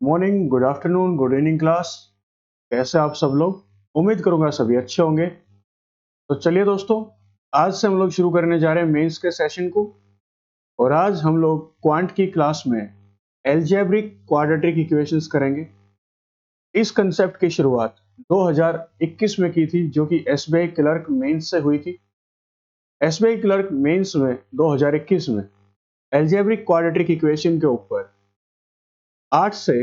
Morning, good afternoon, good evening class. कैसे आप सब लोग? उम्मीद करूंगा सभी अच्छे होंगे। तो चलिए दोस्तों, आज से हम लोग शुरू करने जा रहे हैं मेंस के सेशन को। और आज हम लोग क्वांट की क्लास में एल्जेब्रिक क्वाड्रेटिक इक्वेशंस करेंगे। इस कंसेप्ट की शुरुआत 2021 में की थी, जो कि एसबीआई क्लर्क मेंस से हुई थी। एसबीआई क्लर्क मेंस में 2021 में एल्जेब्रिक क्वाड्रेटिक इक्वेशन के ऊपर 8 से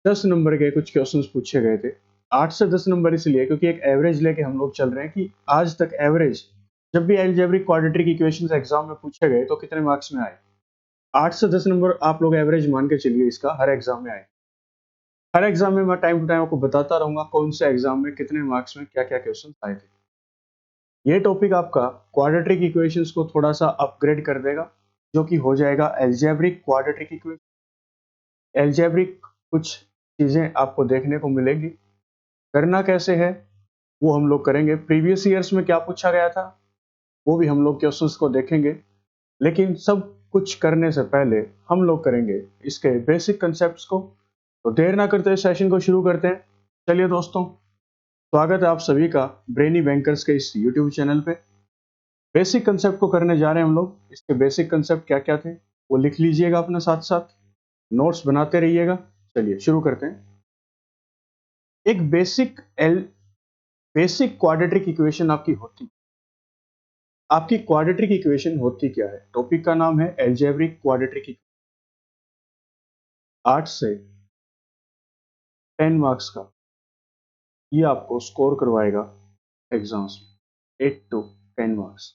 10 नंबर के कुछ क्वेश्चंस पूछे गए थे। 8 से 10 नंबर इसलिए क्योंकि एक एवरेज लेके हम लोग चल रहे हैं कि आज तक एवरेज जब भी अलजेब्रिक क्वाड्रेटिक इक्वेशंस एग्जाम में पूछे गए तो कितने मार्क्स में आए। 8 से 10 नंबर आप लोग एवरेज मान के चलिए, इसका हर एग्जाम में आए। हर एग्जाम में मैं टाइम टू टाइम आपको बताता रहूंगा कौन से एग्जाम में कितने मार्क्स में क्या क्या क्वेश्चन आए थे। ये टॉपिक आपका क्वाड्रेटिक इक्वेशंस को थोड़ा सा अपग्रेड कर देगा, जो कि हो जाएगा अलजेब्रिक क्वाड्रेटिक इक्वेशन। अलजेब्रिक कुछ चीजें आपको देखने को मिलेगी। करना कैसे है वो हम लोग करेंगे। प्रीवियस ईयर्स में क्या पूछा गया था वो भी हम लोग क्वेश्चंस को देखेंगे। लेकिन सब कुछ करने से पहले हम लोग करेंगे इसके बेसिक कंसेप्ट्स को। तो देर ना करते सेशन को शुरू करते हैं। चलिए दोस्तों, स्वागत है आप सभी का ब्रेनी बैंकर्स के इस यूट्यूब चैनल पे। बेसिक कंसेप्ट को करने जा रहे हैं हम लोग। इसके बेसिक कंसेप्ट क्या क्या थे वो लिख लीजिएगा अपने साथ साथ, नोट्स बनाते रहिएगा। चलिए शुरू करते हैं। एक बेसिक क्वाड्रेटिक इक्वेशन आपकी क्वाड्रेटिक इक्वेशन होती क्या है? टॉपिक का नाम है एल्जेब्रिक क्वाड्रेटिक। 8 से 10 मार्क्स का ये आपको स्कोर करवाएगा एग्जाम्स में। 8 to 10 मार्क्स,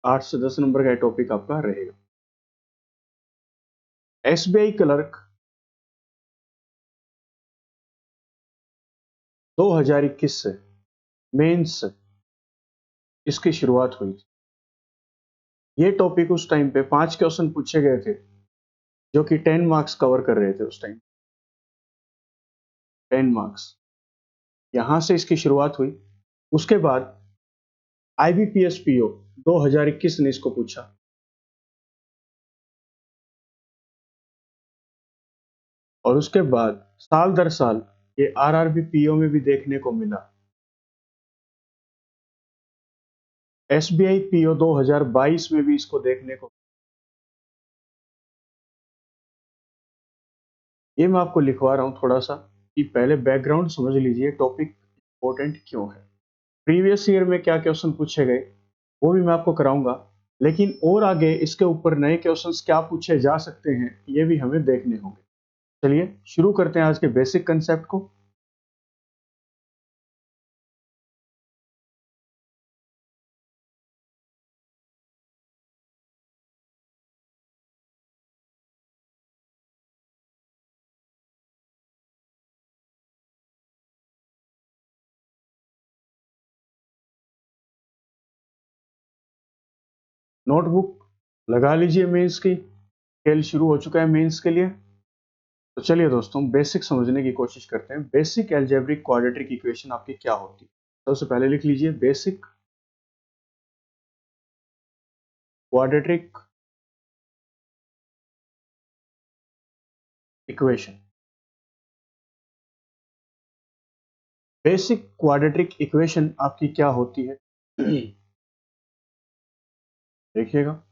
8 से 10 नंबर का टॉपिक आपका रहेगा। एसबीआई क्लर्क 2021 से मेंस से इसकी शुरुआत हुई थी। ये टॉपिक उस टाइम पे 5 क्वेश्चन पूछे गए थे, जो कि 10 मार्क्स कवर कर रहे थे उस टाइम। 10 मार्क्स यहां से इसकी शुरुआत हुई। उसके बाद आईबीपीएस पीओ 2021 ने इसको पूछा। और उसके बाद साल दर साल ये आरआरबी पीओ में भी देखने को मिला। एसबीआई पीओ 2022 में भी इसको देखने को। ये मैं आपको लिखवा रहा हूं थोड़ा सा कि पहले बैकग्राउंड समझ लीजिए, टॉपिक इंपॉर्टेंट क्यों है। प्रीवियस ईयर में क्या क्वेश्चन पूछे गए वो भी मैं आपको कराऊंगा, लेकिन और आगे इसके ऊपर नए क्वेश्चंस क्या पूछे जा सकते हैं ये भी हमें देखने होंगे। चलिए शुरू करते हैं आज के बेसिक कंसेप्ट को। नोटबुक लगा लीजिए, मेंस की खेल शुरू हो चुका है मेंस के लिए। तो चलिए दोस्तों, बेसिक समझने की कोशिश करते हैं। बेसिक अलजेब्रिक क्वाड्रेटिक इक्वेशन आपकी क्या होती है? सबसे पहले लिख लीजिए basic quadratic equation. Basic quadratic equation आपकी क्या होती है? देखिएगा,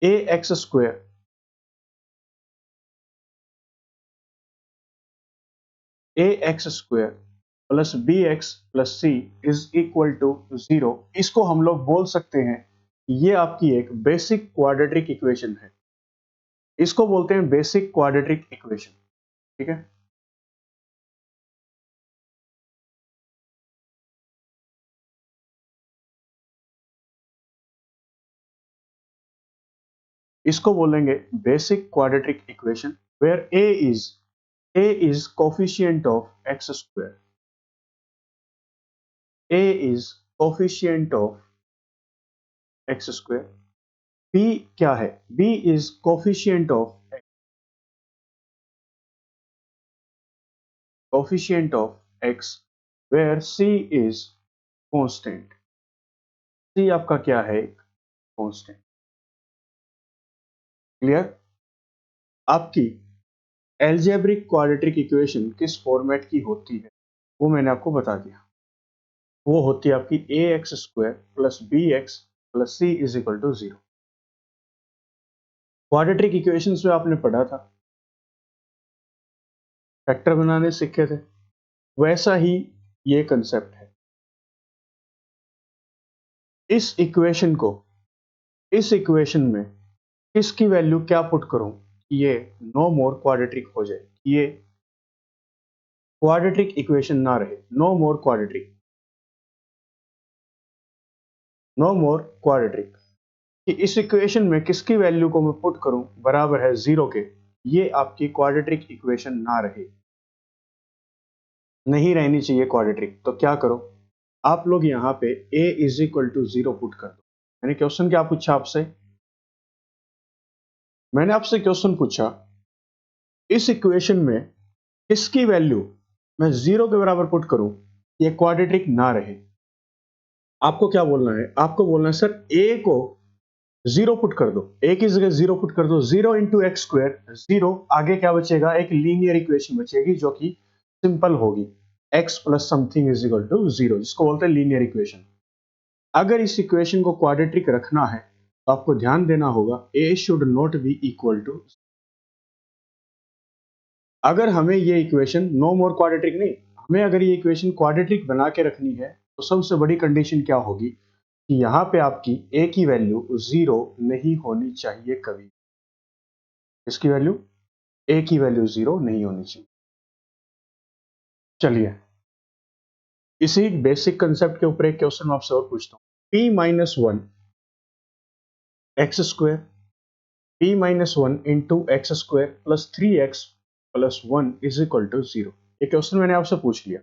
A X square A X square plus B X plus C is equal to 0। इसको हम लोग बोल सकते हैं ये आपकी एक बेसिक क्वाड्रेटिक इक्वेशन है। इसको बोलते हैं बेसिक क्वाड्रेटिक इक्वेशन। ठीक है। इसको बोलेंगे basic quadratic equation where A is coefficient of X square. A is coefficient of X square. B क्या है? B is coefficient of X where C is constant. C आपका क्या है? एक कांस्टेंट। क्लियर? आपकी एल्जेब्रिक क्वाड्रेटिक इक्वेशन किस format की होती है वो मैंने आपको बता दिया। वो होती है आपकी ax² plus bx plus c is equal to 0। Quadratic equations में आपने पढ़ा था, फैक्टर बनाने सीखे थे, वैसा ही ये कंसेप्ट है। इस इक्वेशन में किसकी वैल्यू क्या पुट करूं कि ये नो मोर क्वाड्रेटिक हो जाए, ये क्वाड्रेटिक इक्वेशन ना रहे, नो मोर क्वाड्रेटिक कि इस इक्वेशन में किसकी वैल्यू को मैं पुट करूं बराबर है 0 के, ये आपकी क्वाड्रेटिक इक्वेशन ना रहे, नहीं रहनी चाहिए क्वाड्रेटिक। तो क्या करो, आप लोग यहाँ पे a is equal to 0 put कर दो। मैंने आपसे क्वेश्चन पूछा इस इक्वेशन में किसकी वैल्यू मैं 0 के बराबर पुट करूं ये क्वाड्रेटिक ना रहे। आपको क्या बोलना है, आपको बोलना है सर a को 0 पुट कर दो, a की जगह 0 पुट कर दो, 0 इंटू एक्स स्क्वायर, 0 आगे क्या बचेगा, एक लीनियर इक्वेशन बचेगी जो कि सिंपल होगी, x plus something is equal to 0, जिसको बोलते हैं लीनियर इक्वेशन। अगर इस इक्वेशन को क्वाड्रेटिक रखना है तो आपको ध्यान देना होगा a should not be equal to, अगर हमें ये इक्वेशन नो मोर क्वाड्रेटिक नहीं, हमें अगर ये इक्वेशन क्वाड्रेटिक बना के रखनी है तो सबसे बड़ी कंडीशन क्या होगी कि यहाँ पे आपकी a की वैल्यू 0 नहीं होनी चाहिए कभी। इसकी वैल्यू a की वैल्यू 0 नहीं होनी चाहिए। चलिए इसी बेसिक कंसेप्ट के ऊपर एक क्वेश्चन मैं आपसे और पूछता हूँ, p minus 1 x square, p minus 1 into x square plus 3x plus 1 is equal to 0। ये क्वेश्चन मैंने आपसे पूछ लिया।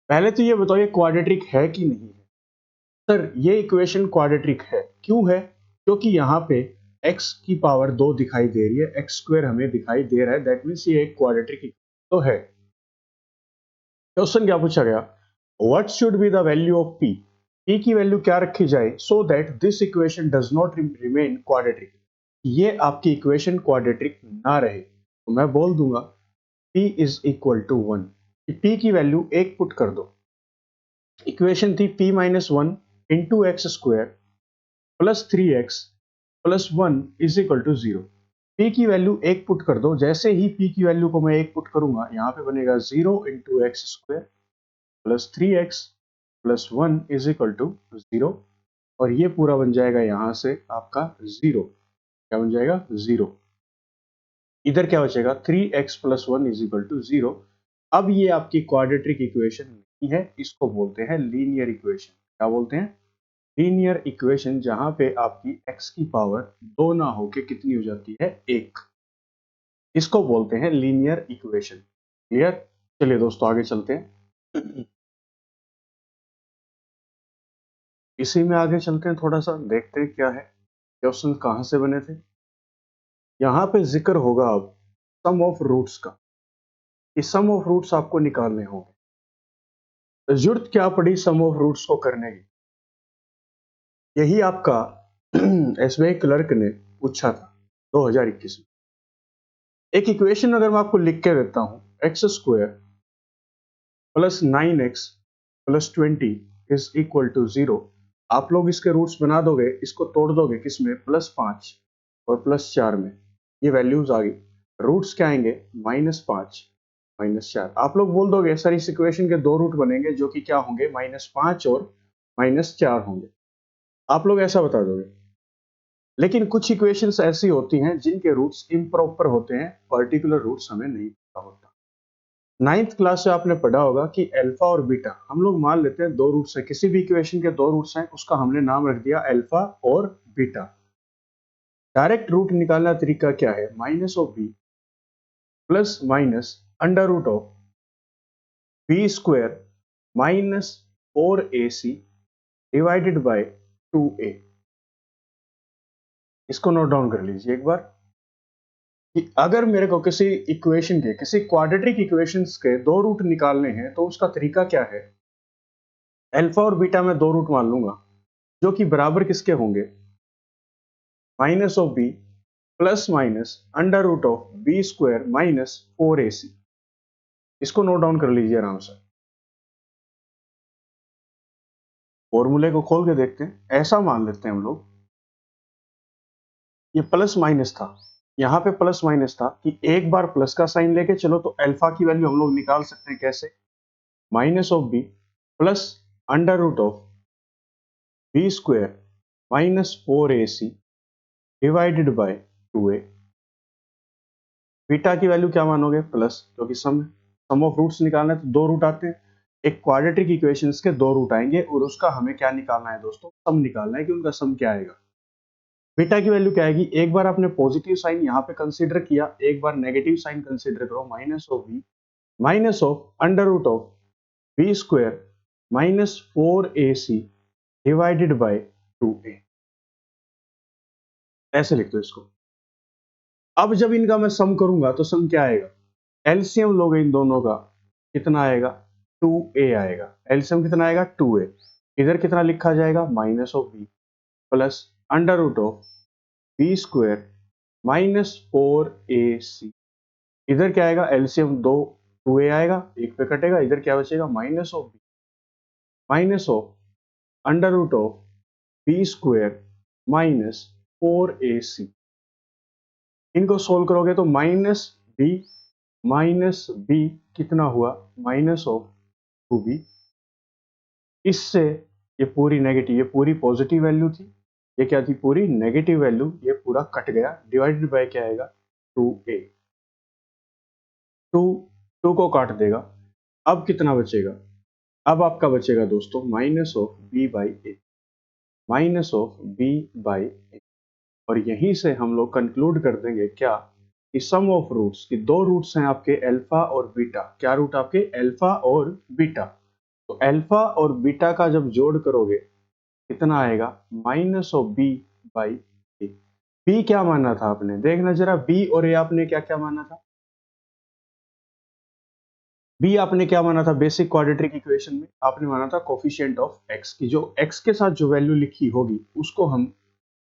पहले तो ये बताओ ये क्वाड्रेटिक है कि नहीं है। सर ये इक्वेशन क्वाड्रेटिक है, क्यों है, क्योंकि यहाँ पे x की पावर 2 दिखाई दे रही है, एक्स स्क्वायर हमें दिखाई दे रहा है, दैट मीन्स ये एक क्वाड्रेटिक तो है। क्वेश्चन क्या पूछा गया, what should be the value of p, p की वैल्यू क्या रखी जाए so that this equation does not remain quadratic, ये आपकी इक्वेशन क्वाड्रेटिक ना रहे। तो मैं बोल दूंगा p is equal to 1, p की वैल्यू 1 पुट कर दो। इक्वेशन थी p minus 1 into x square plus 3x plus 1 is equal to 0। p की वैल्यू 1 पुट कर दो, जैसे ही p की वैल्यू को मैं 1 पुट करूंगा यहाँ पे बनेगा 0 into x square plus 3x plus 1 is equal to 0, और ये पूरा बन जाएगा यहाँ से आपका 0, क्या बन जाएगा 0, इधर क्या बचेगा 3x plus 1 is equal to 0। अब ये आपकी क्वाड्रेटिक इक्वेशन नहीं है, इसको बोलते हैं लीनियर इक्वेशन। क्या बोलते हैं, लीनियर इक्वेशन, जहां पे आपकी x की पावर 2 ना होके कितनी हो जाती है 1, इसको बोलते हैं लीनियर इक्वेशन। क्लियर। चलिए दोस्तों आगे चलते हैं, इसी में आगे चलते हैं, थोड़ा सा देखते हैं क्या है, क्वेश्चन कहां से बने थे। यहां पे जिक्र होगा अब सम ऑफ रूट्स का, कि सम ऑफ रूट्स आपको निकालने होंगे। जरूरत क्या पड़ी सम ऑफ रूट्स को करने की, यही आपका एसबीआई क्लर्क ने पूछा था 2021 में। एक इक्वेशन अगर मैं आपको लिख के देता हूं, x square plus 9x plus 20 is equal to 0, आप लोग इसके रूट्स बना दोगे, इसको तोड़ दोगे किसमें, +5 और +4 में, ये वैल्यूज आ गई। रूट्स क्या आएंगे, -5 -4। आप लोग बोल दोगे सर इस इक्वेशन के 2 रूट बनेंगे जो कि क्या होंगे, -5 और -4 होंगे, आप लोग ऐसा बता दोगे। लेकिन कुछ इक्वेशंस ऐसी होती हैं जिनके रूट्स इम्प्रॉपर होते हैं, पर्टिकुलर रूट्स हमें नहीं पता होता। 9th क्लास से आपने पढ़ा होगा कि अल्फा और बीटा, हम लोग मान लेते हैं 2 रूट्स है, किसी भी इक्वेशन के 2 रूट्स हैं, उसका हमने नाम रख दिया अल्फा और बीटा। डायरेक्ट रूट निकालना तरीका क्या है, minus of b plus minus under root of B square minus 4ac divided by 2a। इसको नोट डाउन कर लीजिए एक बार, कि अगर मेरे को किसी इक्वेशन के, किसी क्वाड्रेटिक इक्वेशंस के 2 रूट निकालने हैं तो उसका तरीका क्या है, अल्फा और बीटा में 2 रूट मान लूंगा जो कि बराबर किसके होंगे, minus of b plus minus under root of B square minus 4ac। इसको नोट डाउन कर लीजिए आराम से। फॉर्मूले को खोल के देखते हैं। ऐसा मान लेते हैं हम लोग, ये प्लस माइनस था, यहाँ पे प्लस माइनस था कि एक बार प्लस का साइन लेके चलो तो अल्फा की वैल्यू हम लोग निकाल सकते हैं। कैसे? Minus of b plus under root of B square minus 4ac divided by 2a। Beta की वैल्यू क्या मानोगे? प्लस, क्योंकि सम ऑफ रूट्स निकालना है तो दो रूट आते हैं। एक क्वाड्रेटिक इक्वेशंस के दो रूट आएंगे और उसका हमें क्या निकालना है दोस्तों? सम निकालना है कि उनका सम क्या आएगा। बीटा की वैल्यू क्या आएगी? एक बार आपने पॉजिटिव साइन यहाँ पे कंसीडर किया, एक बार नेगेटिव साइन कंसीडर करो। Minus of b minus of under root of B square minus 4ac divided by 2a। ऐसे लिख दो इसको। अब जब इनका मैं सम करूंगा तो सम क्या आएगा? एलसीएम लोगे इन दोनों का, कितना आएगा? 2a आएगा। एलसीएम कितना आएगा? 2a। इधर कितना लिखा जाएगा? Minus of b plus under root of B square minus 4ac। इधर क्या आएगा? एलसीएम 2a आएगा, एक पे कटेगा, इधर क्या बचेगा? Minus of b minus of under root of B square minus 4ac। इनको सोल्व करोगे तो माइनस बी कितना हुआ? Minus of 2b। इससे ये पूरी नेगेटिव, ये पूरी पॉजिटिव वैल्यू थी, ये क्या थी? पूरी नेगेटिव वैल्यू। ये पूरा कट गया, डिवाइडेड बाय क्या आएगा? 2a। 2 2 को काट देगा। अब कितना बचेगा? अब आपका बचेगा दोस्तों minus of B by A, minus of B by A. और यहीं से हम लोग कंक्लूड कर देंगे क्या? कि सम ऑफ रूट्स की दो रूट्स हैं आपके, अल्फा और बीटा। क्या रूट आपके? अल्फा और बीटा। तो अल्फा और बीटा का जब जोड़ करोगे कितना आएगा? Minus of B by a. B क्या माना था आपने? देखना जरा, बी और ए आपने क्या क्या माना था? बी आपने क्या माना था? बेसिक क्वाड्रेटिक इक्वेशन में आपने माना था कोफिशिएंट ऑफ एक्स की, जो एक्स के साथ जो वैल्यू लिखी होगी उसको हम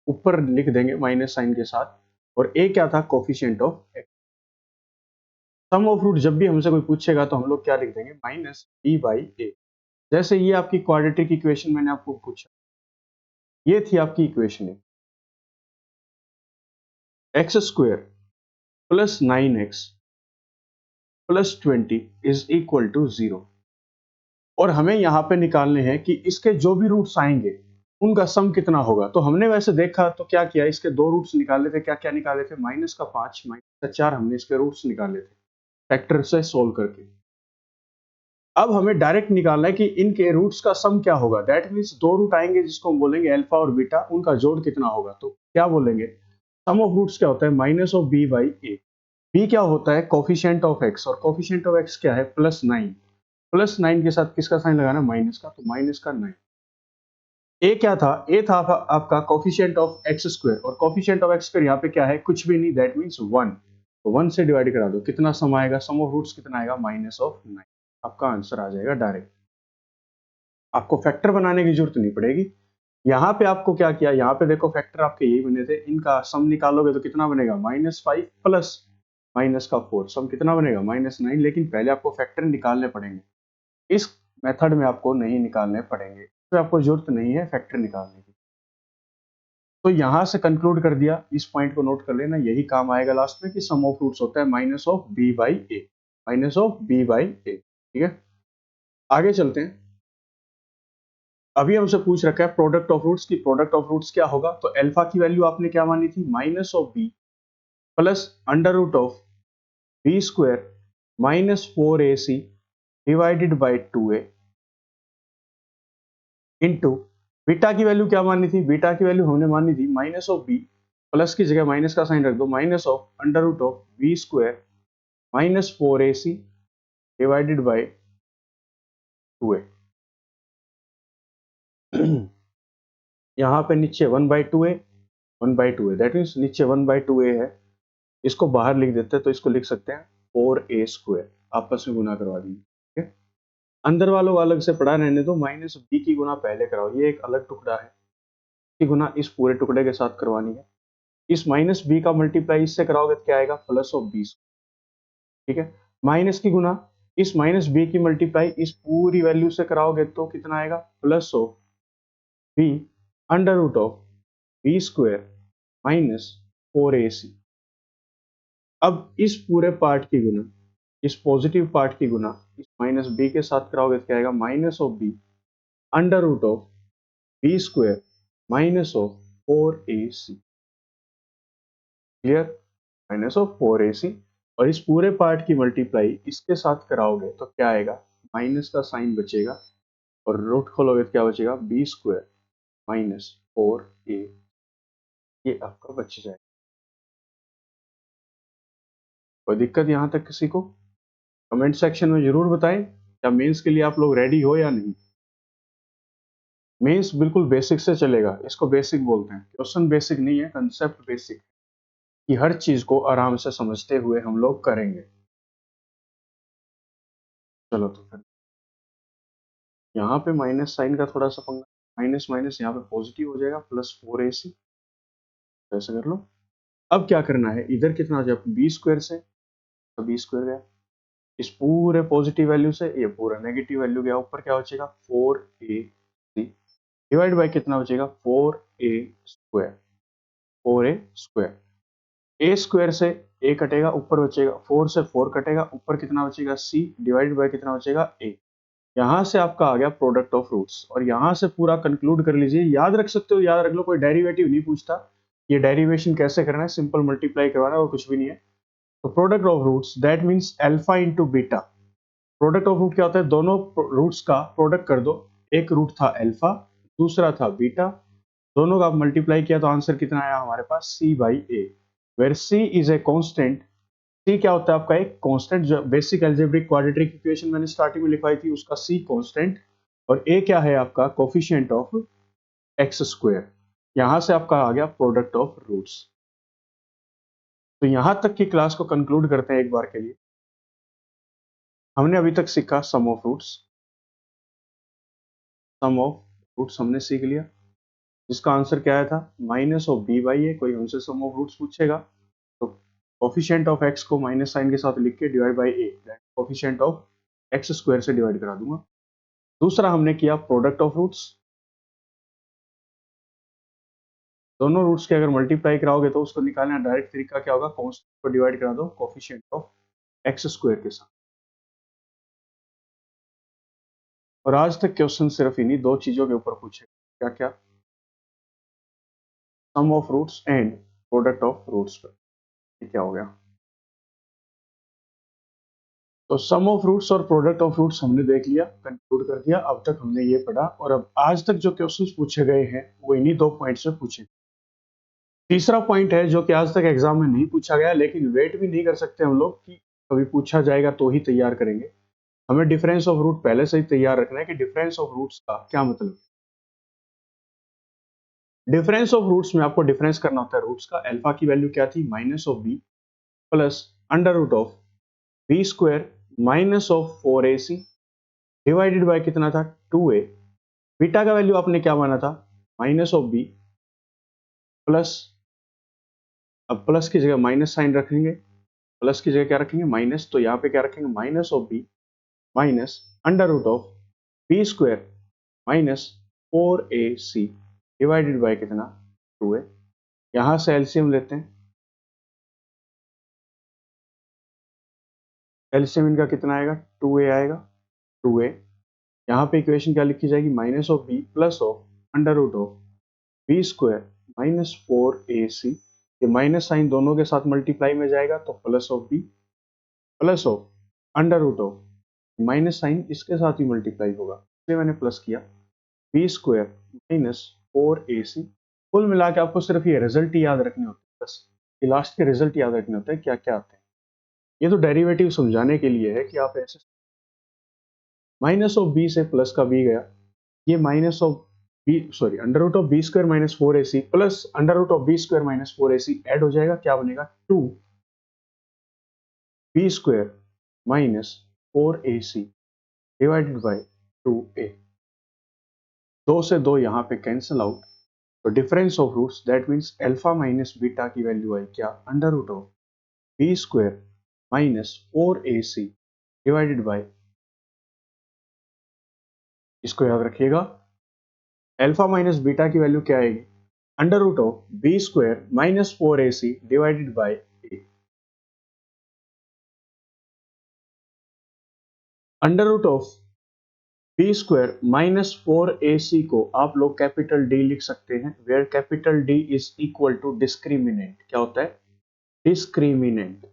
ऊपर लिख देंगे माइनस साइन के साथ। और ए क्या था? Coefficient of x. Sum of root जब भी हमसे कोई पूछेगा तो हम लोग क्या लिख देंगे? माइनस बी बाई ए। जैसे ये आपकी क्वाड्रेटिक इक्वेशन मैंने आपको पूछा, ये थी आपकी equation x square plus 9x plus 20 is equal to 0। और हमें यहाँ पे निकालने हैं कि इसके जो भी रूट्स आएंगे उनका सम कितना होगा। तो हमने वैसे देखा तो क्या किया, इसके दो रूट्स निकाले थे। क्या क्या निकाले थे? माइनस का 5 माइनस का 4, हमने इसके रूट्स निकाले थे फैक्टर से सोल्व करके। अब हमें डायरेक्ट निकालना है कि इनके रूट्स का सम क्या होगा। दैट मीन्स दो रूट आएंगे जिसको हम बोलेंगे अल्फा और बीटा, उनका जोड़ कितना होगा। तो क्या बोलेंगे? सम ऑफ रूट्स क्या होता है? Minus of B by a. B क्या होता है? कोफिशिएंट ऑफ एक्स, और कोफिशिएंट ऑफ एक्स क्या है? प्लस 9। प्लस 9 के साथ किसका साइन लगाना? माइनस का, तो माइनस का 9। ए क्या था? ए था आपका कोफिशिएंट ऑफ एक्स स्क्वायर, और कोफिशिएंट ऑफ एक्स स्क्वायर यहाँ पे क्या है? कुछ भी नहीं, दैट मीन्स 1। तो 1 से डिवाइड करा दो, कितना सम आएगा? सम ऑफ रूट्स कितना आएगा? Minus of 9। आपका आंसर आ जाएगा डायरेक्ट। आपको फैक्टर बनाने की जरूरत नहीं पड़ेगी। यहाँ पे आपको क्या किया? यहाँ पे देखो फैक्टर आपके यही बने थे, इनका सम निकालोगे तो कितना बनेगा? -5 प्लस माइनस का 4, सम कितना बनेगा? -9। लेकिन पहले आपको फैक्टर निकालने पड़ेंगे। इस मेथड में आपको नहीं निकालने पड़ेंगे, तो आपको जरूरत नहीं है फैक्टर निकालने की। तो यहां से कंक्लूड कर दिया, इस पॉइंट को नोट कर लेना, यही काम आएगा लास्ट में कि सम ऑफ रूट्स होता है minus of B by A, minus of B by A. ठीक है, आगे चलते हैं। अभी हमसे पूछ रखा है प्रोडक्ट ऑफ रूट्स की। प्रोडक्ट ऑफ रूट्स क्या होगा? तो अल्फा की वैल्यू आपने क्या मानी थी? Minus of b plus under root of B square minus 4ac divided by 2a into beta की वैल्यू क्या मानी थी? बीटा की वैल्यू हमने मानी थी माइनस ऑफ बी, प्लस की जगह माइनस का साइन रख दो, minus of under root of B square minus 4ac divided by 2a। यहाँ पे नीचे 1/2a, 1/2a, दैट मीन्स नीचे 1/2a है, इसको बाहर लिख देते हैं तो इसको लिख सकते हैं 4a स्क्वायर। आपस में गुना करवा दीजिए। ठीक है, अंदर वालों को अलग से पढ़ा रहने दो, माइनस बी की गुना पहले कराओ, ये एक अलग टुकड़ा है, इसकी गुना इस पूरे टुकड़े के साथ करवानी है। इस माइनस बी का मल्टीप्लाई इससे कराओगे तो क्या आएगा, प्लस ऑफ बी। ठीक है, माइनस की गुना इस माइनस बी की मल्टीप्लाई इस पूरी वैल्यू से कराओगे तो कितना आएगा, plus of b under root of B square minus 4ac। अब इस पूरे पार्ट की गुना इस पॉजिटिव पार्ट की गुना इस माइनस बी के साथ कराओगे तो क्या आएगा, minus of b under root of B square minus of 4ac। Clear, minus of 4ac। और इस पूरे पार्ट की मल्टीप्लाई इसके साथ कराओगे तो क्या आएगा, माइनस का साइन बचेगा और रूट खोलोगे तो क्या बचेगा, बी स्क्वायर माइनस 4a। ये आपका बच जाएगा। कोई दिक्कत यहां तक किसी को? कमेंट सेक्शन में जरूर बताएं, क्या मेंस के लिए आप लोग रेडी हो या नहीं। मेंस बिल्कुल बेसिक से चलेगा, इसको बेसिक बोलते हैं। क्वेश्चन बेसिक नहीं है, कंसेप्ट बेसिक, कि हर चीज को आराम से समझते हुए हम लोग करेंगे। चलो तो फिर यहाँ पे माइनस साइन का थोड़ा सा पंगा, माइनस माइनस यहाँ पे पॉजिटिव हो जाएगा, प्लस 4ac। ऐसे कर लो। अब क्या करना है, इधर कितना आ जाए, बी स्क्वायर से, तो बी स्क्वायर गया इस पूरे पॉजिटिव वैल्यू से, ये पूरा नेगेटिव वैल्यू गया, ऊपर क्या बचेगा, 4ac डिवाइड बाय कितना बचेगा, 4a स्क्वायर। ए स्क्वायर से ए कटेगा, ऊपर बचेगा 4 से 4 कटेगा, ऊपर कितना बचेगा, सी डिवाइड बाय कितना बचेगा, ए। यहां से आपका आ गया प्रोडक्ट ऑफ रूट्स, और यहां से पूरा कंक्लूड कर लीजिए। याद रख सकते हो, याद रख लो, कोई डेरिवेटिव नहीं पूछता, ये डेरिवेशन कैसे करना है, सिंपल मल्टीप्लाई करवाना है और कुछ भी नहीं है। तो product of roots that means alpha into beta. Product of root क्या होता है, दोनों रूट्स का प्रोडक्ट कर दो। एक रूट था अल्फा, दूसरा था बीटा, दोनों का मल्टीप्लाई किया तो आंसर कितना आया हमारे पास, C by A, where C is a constant. C क्या होता है आपका, एक कांस्टेंट, जो बेसिक अलजेब्रिक क्वाड्रेटिक इक्वेशन मैंने स्टार्टिंग में लिखवाई थी, उसका सी कांस्टेंट। और ए क्या है आपका, कोफिशिएंट ऑफ एक्स स्क्वायर। यहां से आपका आ गया प्रोडक्ट ऑफ रूट्स। तो यहां तक की क्लास को कंक्लूड करते हैं एक बार के लिए। हमने अभी तक सीखा sum of roots, sum of roots हमने सीख लिया, जिसका आंसर क्या आया था, minus of B by A. कोई हमसे सम ऑफ रूट्स पूछेगा तो कोफिशिएंट ऑफ एक्स को माइनस साइन के साथ लिख के divide by A, coefficient of X square से डिवाइड करा दूंगा। दूसरा हमने किया प्रोडक्ट ऑफ रूट्स, दोनों रूट्स के अगर मल्टीप्लाई कराओगे तो उसको निकालने का डायरेक्ट तरीका क्या होगा, कांस्टेंट को डिवाइड करा दो कोफिशिएंट ऑफ एक्स स्क्वायर के साथ। और आज तक क्वेश्चन सिर्फ इन्हीं दो चीजों के ऊपर पूछे, क्या क्या, sum of roots and product of roots पर। ये क्या हो गया, तो सम ऑफ रूट्स और प्रोडक्ट ऑफ रूट्स हमने देख लिया, कंक्लूड कर दिया। अब तक हमने ये पढ़ा, और अब आज तक जो क्वेश्चंस पूछे गए हैं वो इन्हीं दो पॉइंट से पूछे। तीसरा पॉइंट है जो कि आज तक एग्जाम में नहीं पूछा गया, लेकिन वेट भी नहीं कर सकते हम लोग कि कभी पूछा जाएगा तो ही तैयार करेंगे। हमें डिफरेंस ऑफ रूट पहले से ही तैयार रखना है कि डिफरेंस ऑफ रूट्स का क्या मतलब। डिफरेंस ऑफ रूट्स में आपको डिफरेंस करना होता है रूट्स का। अल्फा की वैल्यू क्या थी, minus of b plus under root of B square minus of 4ac divided by कितना था, 2a। बीटा का वैल्यू आपने क्या माना था, माइनस ऑफ बी प्लस, अब प्लस की जगह माइनस साइन रखेंगे, प्लस की जगह क्या रखेंगे, माइनस, तो यहाँ पे क्या रखेंगे, minus of b minus under root of B square minus 4ac divided by कितना, 2a। यहां से एलसीएम लेते हैं, एलसीएम इनका कितना आएगा, 2a आएगा, 2a। यहाँ पे इक्वेशन क्या लिखी जाएगी, minus of b plus of under root of B square minus 4ac। ये माइनस साइन दोनों के साथ मल्टीप्लाई में जाएगा तो plus of b plus of under root of minus sign इसके साथ ही मल्टीप्लाई होगा, इसलिए मैंने प्लस किया, बी स्क्वायर माइनस 4ac। कुल मिला के आपको सिर्फ ये रिजल्ट ही याद रखने होते हैं, बस ये लास्ट के रिजल्ट याद रखने होते हैं क्या क्या आते हैं। ये तो डेरिवेटिव समझाने के लिए है कि आप ऐसे, माइनस ऑफ बी से प्लस का बी गया, ये minus of b, sorry, under root of B square minus 4ac plus under root of B square minus 4ac ऐड हो जाएगा, क्या बनेगा, 2 b square minus 4ac divided by 2a। दो से दो यहाँ पे कैंसिल आउट, तो difference of roots that means alpha minus beta की वैल्यू आई क्या, under root of B square minus 4ac divided by, इसको याद रखिएगा, अल्फा माइनस बीटा की वैल्यू क्या आएगी, under root of B square minus 4ac divided by a. Under root of B square minus 4ac को आप लोग कैपिटल डी लिख सकते हैं, where capital D is equal to discriminant. क्या होता है, डिस्क्रिमिनेंट।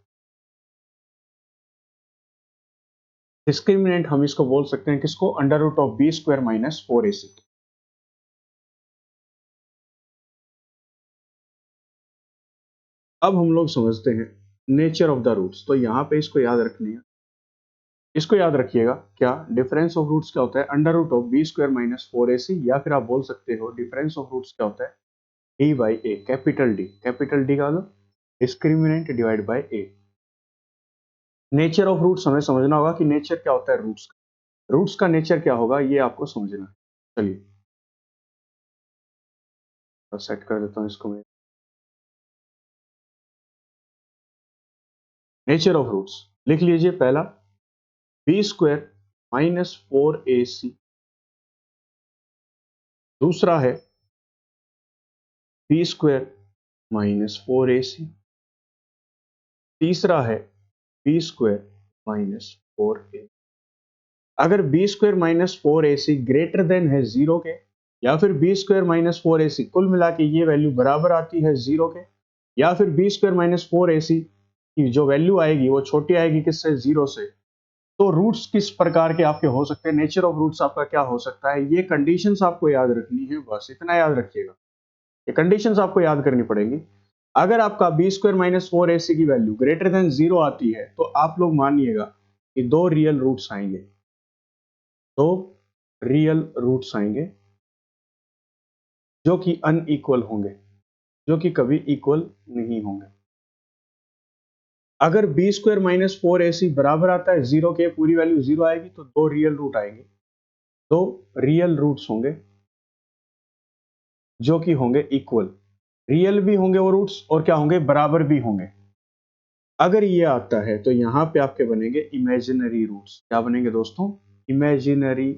डिस्क्रिमिनेंट हम इसको बोल सकते हैं किसको, under root of B square minus 4ac। अब हम लोग समझते हैं नेचर ऑफ द रूट्स। तो यहाँ पे इसको याद रखनी है, इसको याद रखिएगा, क्या डिफरेंस ऑफ रूट्स क्या होता है, under root of B square minus 4ac, या फिर आप बोल सकते हो डिफरेंस ऑफ रूट्स क्या होता है, D by a, capital D, capital D का मतलब discriminant divide by a. Nature of roots हमें समझना होगा कि नेचर क्या होता है रूट्स का, रूट्स का नेचर क्या होगा ये आपको समझना है। चलिए सेट कर देता हूं इसको मैं। नेचर ऑफ रूट्स लिख लीजिए, पहला बी स्क्वायर माइनस 4ac, दूसरा है बी स्क्वायर माइनस 4ac, तीसरा है बी स्क्वायर माइनस 4a। अगर b square minus 4ac greater than है जीरो के, या फिर बी स्क्वायर माइनस 4ac कुल मिला के ये वैल्यू बराबर आती है जीरो के, या फिर बी स्क्वायर माइनस 4ac की जो वैल्यू आएगी वो छोटी आएगी किससे, जीरो से, तो रूट्स किस प्रकार के आपके हो सकते हैं, नेचर ऑफ रूट्स आपका क्या हो सकता है, ये कंडीशंस आपको याद रखनी है, बस इतना याद रखिएगा, ये कंडीशंस आपको याद करनी पड़ेंगी। अगर आपका बी स्क्वायर माइनस 4ac की वैल्यू ग्रेटर देन जीरो आती है तो आप लोग मानिएगा कि दो रियल रूट्स आएंगे, दो रियल रूट्स आएंगे जो कि अनइक्वल होंगे, जो कि कभी इक्वल नहीं होंगे। अगर बी स्क्वायर माइनस 4ac बराबर आता है जीरो के, पूरी वैल्यू जीरो आएगी, तो दो रियल रूट आएंगे, दो रियल रूट्स होंगे जो कि होंगे इक्वल, रियल भी होंगे वो रूट्स और क्या होंगे, बराबर भी होंगे। अगर ये आता है तो यहां पे आपके बनेंगे इमेजिनरी रूट्स। क्या बनेंगे दोस्तों, इमेजिनरी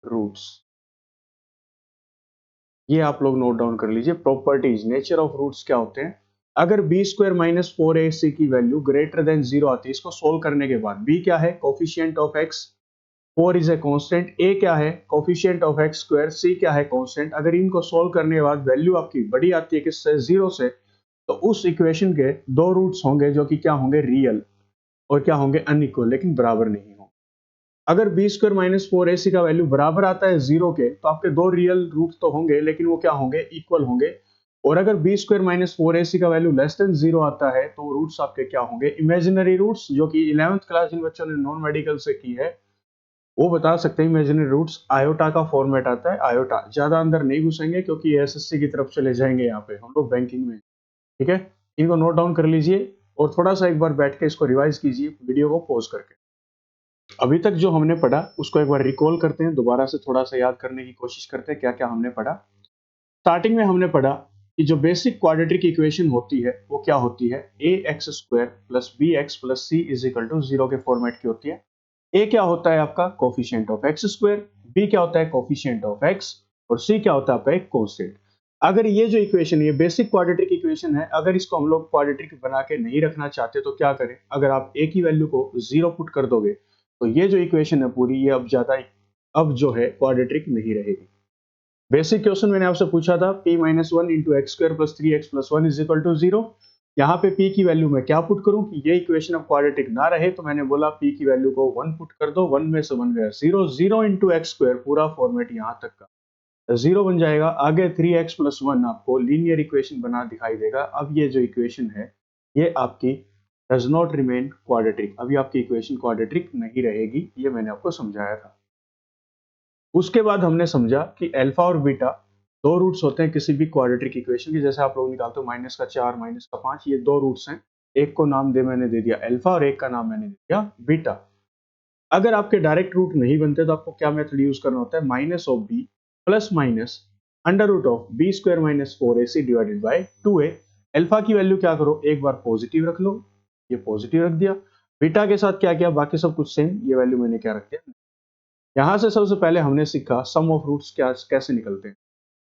रूट्स। ये आप लोग नोट डाउन कर लीजिए। प्रॉपर्टीज, नेचर ऑफ रूट्स क्या होते हैं, अगर बी स्क्वायर माइनस 4ac की वैल्यू ग्रेटर देन जीरो आती है, इसको सोल्व करने के बाद, बी क्या है, coefficient of X, 4 is a constant, A क्या है, coefficient of X square, C क्या है, कांस्टेंट, अगर इनको सोल्व करने के बाद वैल्यू आपकी बड़ी आती है किससे, जीरो से, तो उस इक्वेशन के दो रूट्स होंगे जो कि क्या होंगे, रियल, और क्या होंगे, अनइक्वल, लेकिन बराबर नहीं होंगे। अगर बी स्क्वायर माइनस 4ac का वैल्यू बराबर आता है जीरो के, तो आपके दो रियल रूट्स तो होंगे लेकिन वो क्या होंगे, इक्वल होंगे। और अगर बी स्क्वायर माइनस 4ac का वैल्यू लेस देन जीरो आता है तो रूट्स आपके क्या होंगे, इमेजिनरी रूट्स, जो कि 11th क्लास जिन बच्चों ने नॉन मेडिकल से की है वो बता सकते हैं। इमेजिनरी रूट्स आयोटा का फॉर्मेट आता है, आयोटा, ज्यादा अंदर नहीं घुसेंगे क्योंकि एसएससी की तरफ चले जाएंगे यहाँ पे हम लोग बैंकिंग में, ठीक है। इनको नोट डाउन कर लीजिए और थोड़ा सा एक बार बैठ के इसको रिवाइज कीजिए वीडियो को पॉज करके। अभी तक जो हमने पढ़ा उसको एक बार रिकॉल करते हैं, दोबारा से थोड़ा सा याद करने की कोशिश करते हैं क्या क्या हमने पढ़ा। स्टार्टिंग में हमने पढ़ा कि जो बेसिक क्वाड्रेटिक इक्वेशन होती है वो क्या होती है, A X square plus B X plus C is equal to zero के फॉर्मेट की होती है। ए क्या होता है आपका, coefficient of X square, B क्या होता है, कोफिशिएंट ऑफ एक्स, और सी क्या होता है आपका एक कांस्टेंट। अगर ये जो इक्वेशन है, ये बेसिक क्वाड्रेटिक इक्वेशन है, अगर इसको हम लोग क्वाड्रेटिक बना के नहीं रखना चाहते तो क्या करें, अगर आप ए की वैल्यू को जीरो पुट कर दोगे तो ये जो इक्वेशन है पूरी, ये अब जो है क्वाड्रेटिक नहीं रहेगी। बेसिक क्वेश्चन मैंने आपसे पूछा था p minus one into x square plus three x plus one is equal to zero. यहाँ पे p की वैल्यू मैं क्या पुट करूं कि ये इक्वेशन अब क्वाड्रेटिक ना रहे, तो मैंने बोला p की वैल्यू को वन पुट कर दो, वन में से वन गया zero, zero into x square, पूरा फॉर्मेट यहाँ तक का जीरो बन जाएगा। आगे 3x प्लस वन आपको लीनियर इक्वेशन बना दिखाई देगा। अब ये जो इक्वेशन है ये आपकी डज नॉट रिमेन क्वाड्रेटिक, अभी आपकी इक्वेशन क्वाड्रेटिक नहीं रहेगी, ये मैंने आपको समझाया था। उसके बाद हमने समझा कि अल्फा और बीटा दो रूट्स होते हैं किसी भी क्वाड्रेटिक इक्वेशन के, जैसे आप लोग निकालते हो माइनस का 4 माइनस का 5, ये दो रूट्स हैं, एक को नाम मैंने दे दिया अल्फा और एक का नाम मैंने दे दिया बीटा। अगर आपके डायरेक्ट रूट नहीं बनते तो आपको क्या मेथड यूज करना होता है, minus of b plus minus under root of B square minus 4ac divided by 2a। Alpha की वैल्यू क्या करो, एक बार पॉजिटिव रख लो, ये पॉजिटिव रख दिया। बीटा के साथ क्या किया, बाकी सब कुछ सेम, ये वैल्यू मैंने क्या रख दिया। यहां से सबसे पहले हमने सीखा सम ऑफ रूट्स क्या कैसे निकलते हैं।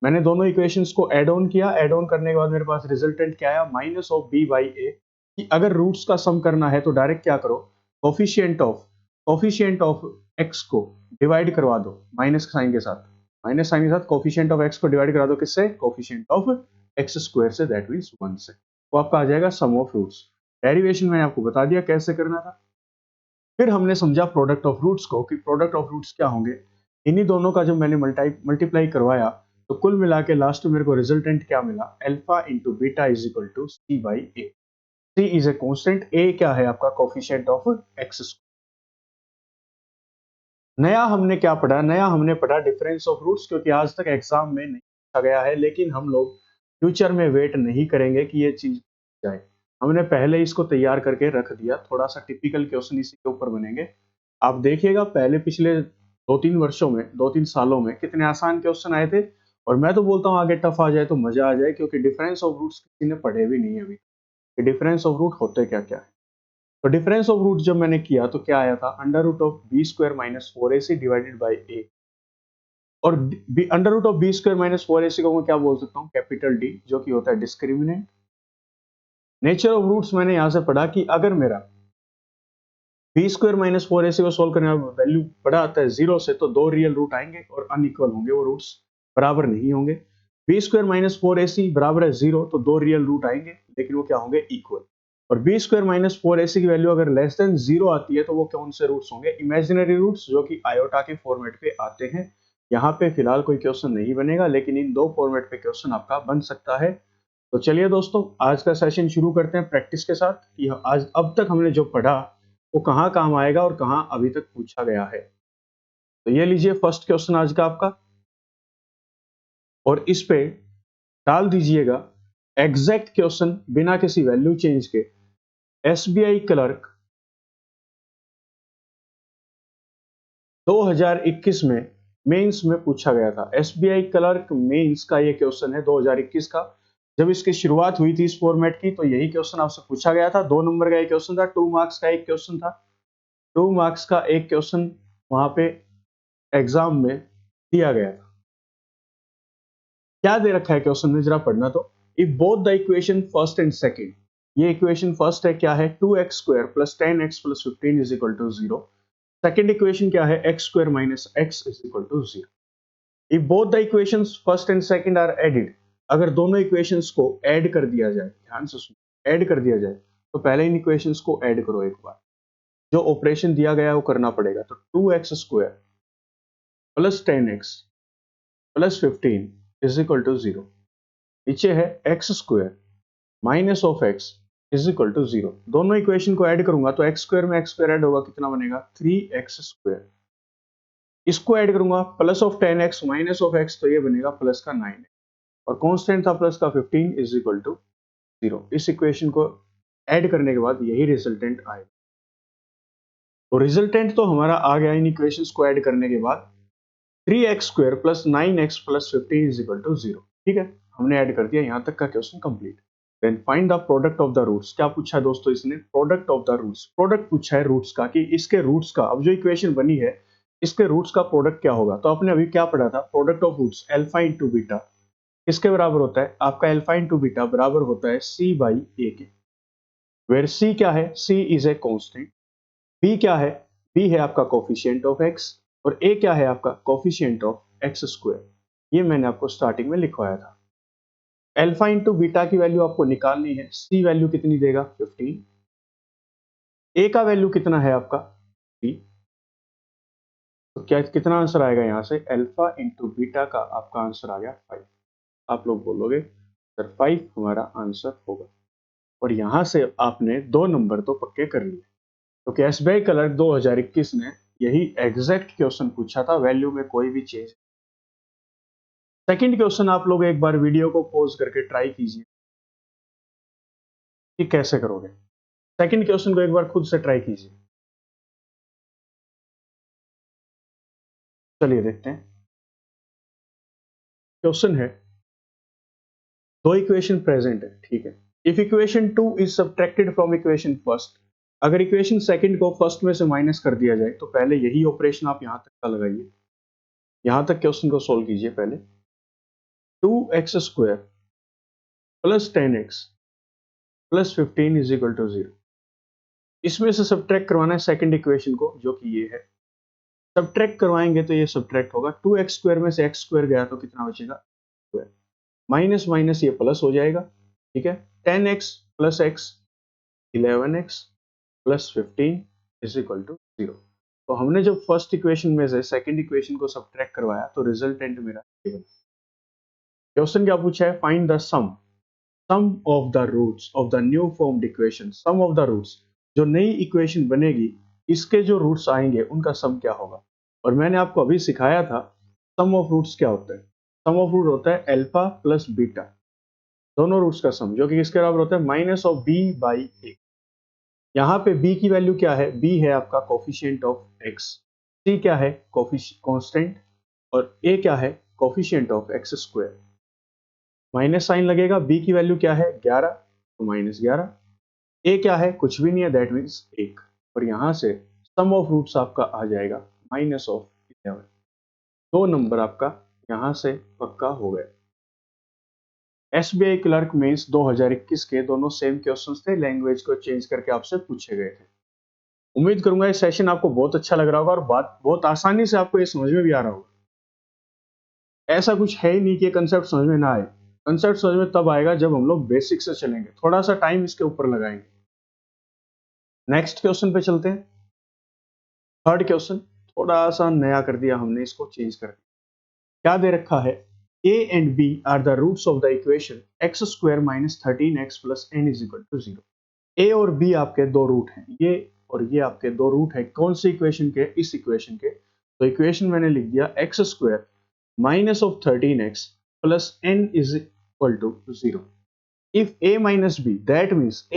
मैंने दोनों इक्वेशंस को ऐड ऑन किया, ऐड ऑन करने के बाद मेरे पास रिजल्टेंट क्या आया, माइनस ऑफ बी बाई ए। कि अगर रूट्स का सम करना है तो डायरेक्ट क्या करो, कोफिशिएंट ऑफ एक्स को डिवाइड करवा दो माइनस साइन के साथ, माइनस साइन के साथ कोफिशिएंट ऑफ एक्स को डिवाइड करा दो किससे, कोफिशिएंट ऑफ एक्स स्क्वायर से, दैट मींस 1 से। वो आपका आ जाएगा सम ऑफ रूट्स। डेरिवेशन मैंने आपको बता दिया कैसे करना था। फिर हमने समझा प्रोडक्ट ऑफ रूट्स को, कि प्रोडक्ट ऑफ रूट्स क्या होंगे। इन्हीं दोनों का जब मैंने मल्टीप्लाई करवाया तो कुल मिला के लास्ट में मेरे को रिजल्टेंट क्या मिला, alpha into beta is equal to C by A. C is a constant, A क्या है आपका कोफिशिएंट ऑफ एक्स। नया हमने क्या पढ़ा, नया हमने पढ़ा डिफरेंस ऑफ रूट्स, क्योंकि आज तक एग्जाम में नहीं पूछा गया है, लेकिन हम लोग फ्यूचर में वेट नहीं करेंगे कि ये चीज जाए। हमने पहले इसको तैयार करके रख दिया, थोड़ा सा टिपिकल क्वेश्चन इसी के ऊपर बनेंगे। आप देखिएगा पहले पिछले 2-3 वर्षों में, 2-3 सालों में कितने आसान क्वेश्चन आए थे। और मैं तो बोलता हूँ आगे टफ आ जाए तो मजा आ जाए, क्योंकि डिफरेंस ऑफ रूट्स किसी ने पढ़े भी नहीं है अभी कि डिफरेंस ऑफ रूट होते क्या क्या है। तो डिफरेंस ऑफ रूट जब मैंने किया तो क्या आया था, under root of B square minus 4ac divided by A. और under root of B square minus 4ac को मैं क्या बोल सकता हूँ, कैपिटल डी, जो कि होता है डिस्क्रिमिनेंट। नेचर ऑफ रूट्स मैंने यहां से पढ़ा कि अगर मेरा बी स्क्वायर माइनस 4ac को सोल्व करने में वैल्यू बड़ा आता है 0 से, तो दो रियल रूट आएंगे और अनइक्वल होंगे, वो रूट्स बराबर नहीं होंगे। बी स्क्वायर माइनस 4ac बराबर है 0, तो दो रियल रूट आएंगे लेकिन वो क्या होंगे, इक्वल। और बी स्क्वायर माइनस 4ac की वैल्यू अगर लेस देन 0 आती है तो वो कौन से रूट्स होंगे, इमेजिनरी रूट्स, जो कि आयोटा के फॉर्मेट पे आते हैं। यहाँ पे फिलहाल कोई क्वेश्चन नहीं बनेगा, लेकिन इन दो फॉर्मेट पे क्वेश्चन आपका बन सकता है। तो चलिए दोस्तों, आज का सेशन शुरू करते हैं प्रैक्टिस के साथ कि आज अब तक हमने जो पढ़ा वो कहाँ काम आएगा और कहाँ अभी तक पूछा गया है। तो ये लीजिए फर्स्ट क्वेश्चन आज का आपका, और इस पे डाल दीजिएगा एग्जैक्ट क्वेश्चन बिना किसी वैल्यू चेंज के। एसबीआई क्लर्क 2021 में मेंस में पूछा गया था। एसबीआई क्लर्क मेंस का ये क्वेश्चन है 2021 का। जब इसकी शुरुआत हुई थी इस फॉर्मेट की, तो यही क्वेश्चन आपसे पूछा गया था। 2 नंबर का एक क्वेश्चन था, 2 मार्क्स का एक क्वेश्चन था। 2 मार्क्स का एक क्वेश्चन वहां पे एग्जाम में दिया गया था। क्या दे रखा है क्वेश्चन में, जरा पढ़ना तो। If both the equation first and second, ये इक्वेशन फर्स्ट है क्या है, 2x square plus 10x plus 15 is equal to 0। Second equation क्या है, x square minus x is equal to 0। If both the equations first and second are added, अगर दोनों equations को add कर दिया जाए, ध्यान से सुनो, ऐड कर दिया जाए, तो पहले इन इक्वेशंस को ऐड करो एक बार, जो ऑपरेशन दिया गया है वो करना पड़ेगा। तो 2x square plus 10x plus 15 is equal to 0। नीचे है x square minus of x is equal to 0। दोनों इक्वेशन को ऐड करूंगा तो एक्स स्क्वायर में एक्स स्क्वायर ऐड होगा, कितना बनेगा, 3x स्क्वायर। इसको ऐड करूंगा plus of 10x minus of x, तो ये बनेगा प्लस का 9, और कांस्टेंट था प्लस का 15 इज इक्वल टू 0। इस इक्वेशन को ऐड करने के बाद यही रिजल्टेंट आएगा। तो रिजल्टेंट तो हमारा आ गया इन इक्वेशंस को ऐड करने के बाद, 3x square plus 9x plus 15 is equal to 0। ठीक है, हमने ऐड कर दिया, यहां तक का question complete. Then find the product of the roots. क्या पूछा है दोस्तों इसने, product of the roots. Product पूछा है रूट्स का, कि इसके रूट्स का, अब जो इक्वेशन बनी है इसके रूट्स का प्रोडक्ट क्या होगा। तो आपने अभी क्या पढ़ा था, product of roots alpha into beta किसके बराबर होता है, आपका अल्फा इंटू बीटा बराबर होता है सी बाई ए के। वेयर सी क्या है, सी इज ए कांस्टेंट। बी क्या है, बी है आपका कोफिशिएंट ऑफ एक्स, और ए क्या है आपका कोफिशिएंट ऑफ एक्स स्क्वायर। ये मैंने आपको स्टार्टिंग में लिखवाया था। अल्फा इंटू बीटा की वैल्यू आपको निकालनी है। सी वैल्यू कितनी देगा, 15। ए का वैल्यू कितना है आपका 3। तो क्या कितना आंसर आएगा यहाँ से, अल्फा इंटू बीटा का आपका आंसर आ गया 5। आप लोग बोलोगे सर 5 हमारा आंसर होगा, और यहां से आपने 2 नंबर तो पक्के कर लिए, क्योंकि एसबीआई क्लर्क 2021 ने यही एग्जैक्ट क्वेश्चन पूछा था, वैल्यू में कोई भी चेंज। सेकंड क्वेश्चन आप लोग एक बार वीडियो को पॉज करके ट्राई कीजिए कि कैसे करोगे। सेकंड क्वेश्चन को एक बार खुद से ट्राई कीजिए। चलिए देखते हैं। क्वेश्चन है, दो इक्वेशन प्रेजेंट है, ठीक है। If equation 2 is subtracted from equation first, अगर इक्वेशन सेकंड को फर्स्ट में से माइनस कर दिया जाए तो पहले यही ऑपरेशन आप यहां तक का लगाइए, यहां तक क्वेश्चन को सोल्व कीजिए। पहले 2x² plus 10x plus 15 is equal to 0, इसमें से सब्ट्रैक्ट करवाना है सेकंड इक्वेशन को, जो कि ये है। सब्ट्रैक्ट करवाएंगे तो ये सब्ट्रैक्ट होगा, 2x² में से x² गया तो कितना बचेगा, स्क्वायर, माइनस माइनस ये प्लस हो जाएगा, ठीक है। 10x plus x 11x plus 15 is equal to 0। तो हमने जब फर्स्ट इक्वेशन में से सेकंड इक्वेशन को सब्ट्रैक्ट करवाया तो रिजल्टेंट मेरा ये बना। क्वेश्चन क्या पूछा है, find the sum of the roots of the new formed equation, sum of the roots, जो नई इक्वेशन बनेगी इसके जो रूट्स आएंगे उनका सम क्या होगा। और मैंने आपको अभी सिखाया था सम ऑफ रूट्स क्या होता है। सम ऑफ रूट होता है अल्फा प्लस बीटा, दोनों रूट्स का सम, जो कि किसके बराबर होता है, माइनस ऑफ बी बाई ए। यहाँ पे b की वैल्यू क्या है, b है आपका कोफिशिएंट ऑफ x, c क्या है कांस्टेंट, और a क्या है coefficient of x²। Minus sign लगेगा, b की वैल्यू क्या है 11 तो माइनस 11, a क्या है कुछ भी नहीं है दैट मीन्स 1, और यहाँ से सम ऑफ रूट्स आपका आ जाएगा माइनस ऑफ 11। दो नंबर आपका यहाँ से पक्का हो गया। एसबीआई क्लर्क मेंस 2021 के दोनों सेम क्वेश्चंस थे, लैंग्वेज को चेंज करके आपसे पूछे गए थे। उम्मीद करूंगा ये सेशन आपको बहुत अच्छा लग रहा होगा और बात बहुत आसानी से आपको ये समझ में भी आ रहा होगा। ऐसा कुछ है ही नहीं कि कंसेप्ट समझ में ना आए, कंसेप्ट समझ में तब आएगा जब हम लोग बेसिक से चलेंगे, थोड़ा सा टाइम इसके ऊपर लगाएंगे। नेक्स्ट क्वेश्चन पे चलते हैं। थर्ड क्वेश्चन थोड़ा सा नया कर दिया हमने, इसको चेंज कर दिया। क्या दे रखा है, a and b are the roots of the equation x² minus 13x plus n is equal to 0। a और b आपके दो रूट हैं, ये और ये आपके दो रूट है कौन सी इक्वेशन के, इस इक्वेशन के। तो इक्वेशन मैंने लिख दिया x² minus of 13x plus n is equal to 0। If a minus b that means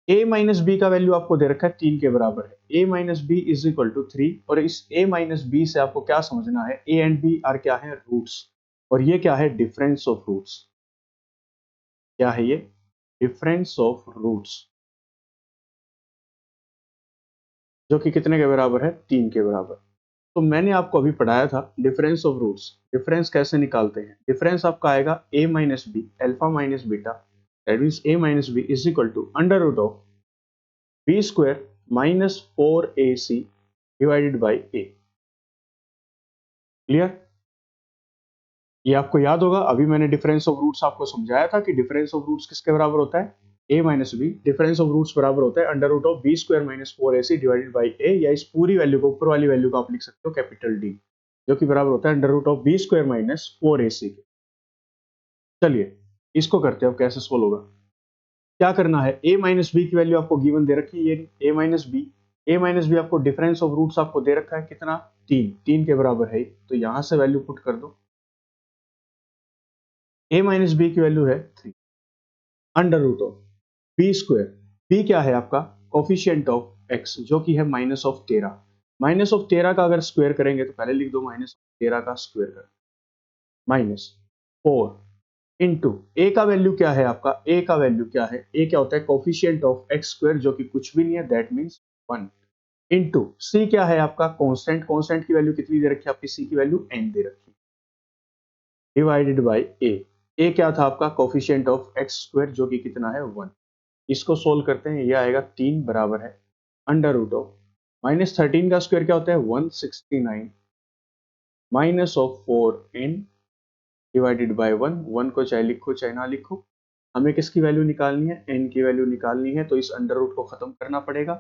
a minus b का वैल्यू आपको दे रखा है 3 के बराबर है, a minus b is equal to 3, और इस a माइनस बी से आपको क्या समझना है, a एंड b आर क्या है रूट्स, और ये क्या है डिफरेंस ऑफ रूट्स। क्या है ये, डिफरेंस ऑफ रूट्स, जो कि कितने के बराबर है, 3 के बराबर। तो मैंने आपको अभी पढ़ाया था डिफरेंस ऑफ रूट्स, डिफरेंस कैसे निकालते हैं। डिफरेंस आपका आएगा a minus b alpha minus beta, that means a minus b is equal to under root of B square minus 4ac divided by a। Clear, ये आपको याद होगा, अभी मैंने डिफरेंस ऑफ रूट्स आपको समझाया था कि डिफरेंस ऑफ रूट्स किसके बराबर होता है, a minus b, difference of roots बराबर होता है under root of B square minus 4ac divided by a, या इस पूरी वैल्यू को, ऊपर वाली वैल्यू को आप लिख सकते हो कैपिटल D, जो कि बराबर होता है under root of B square minus 4ac के। चलिए इसको करते हैं, अब कैसे सोल्व होगा। क्या करना है, a माइनस बी की वैल्यू आपको गिवन दे रखी है, ये a माइनस बी आपको डिफरेंस ऑफ रूट्स आपको दे रखा है कितना, 3 के बराबर है, तो यहां से वैल्यू पुट कर दो। a माइनस बी की वैल्यू है 3 under root of B square, B क्या है आपका कोफिशिएंट ऑफ x, जो कि है माइनस ऑफ 13, माइनस ऑफ 13 का अगर स्क्वायर करेंगे तो पहले लिख दो माइनस 13 का स्क्वायर कर माइनस 4 इंटू ए का वैल्यू क्या है आपका, ए का वैल्यू क्या है, ए क्या होता है कोफिशिएंट ऑफ एक्स स्क्वायर, जो कि कुछ भी नहीं है दैट मीन्स 1, इंटू सी क्या है आपका कांस्टेंट, कांस्टेंट की वैल्यू कितनी दे रखी है आपकी, सी की वैल्यू n दे रखी है, डिवाइडेड बाई ए क्या था आपका कोफिशिएंट ऑफ एक्स स्क्वायर, जो कि कितना है 1। इसको सोल्व करते हैं, ये आएगा 3 बराबर है अंडर रूट ऑफ माइनस 13 का स्क्वायर क्या होता है 169 minus of 4n divided by 1 को चाहे लिखो चाहे ना लिखो, हमें किसकी वैल्यू निकालनी है, n की वैल्यू निकालनी है, तो इस अंडर रूट को खत्म करना पड़ेगा।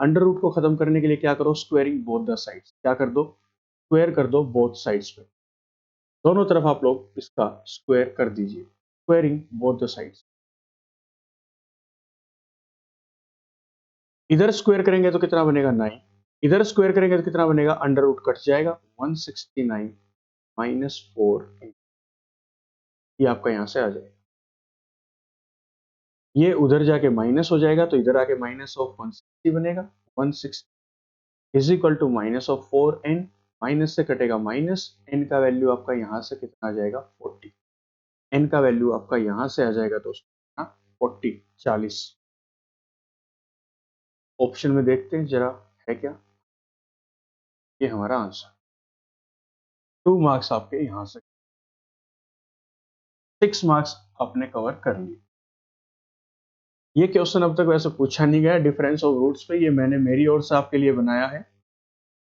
अंडर रूट को खत्म करने के लिए क्या करो, स्क्वायरिंग बोथ द साइड्स, क्या कर दो स्क्वायर कर दो बोथ साइड्स पे, दोनों तरफ आप लोग इसका स्क्वायर कर दीजिए, स्क्वायरिंग बोथ द साइड्स। इधर स्क्वायर करेंगे तो कितना बनेगा 9, इधर स्क्वायर करेंगे तो कितना बनेगा, अंडर रूट कट जाएगा 169 माइनस 4, ये आपका यहां से आ जाएगा, ये उधर जाके माइनस हो जाएगा तो इधर आके माइनस ऑफ 160 बनेगा, 160 is equal to minus of 4n minus से कटेगा माइनस, n का वैल्यू आपका यहाँ से कितना आ जाएगा 40, n का वैल्यू आपका यहाँ से आ जाएगा दोस्तों 40 40। ऑप्शन में देखते हैं जरा है क्या, ये हमारा आंसर। 2 मार्क्स आपके यहाँ से, 6 मार्क्स आपने कवर कर लिए। ये क्वेश्चन अब तक वैसे पूछा नहीं गया डिफरेंस ऑफ रूट्स पे, ये मैंने मेरी ओर से आपके लिए बनाया है।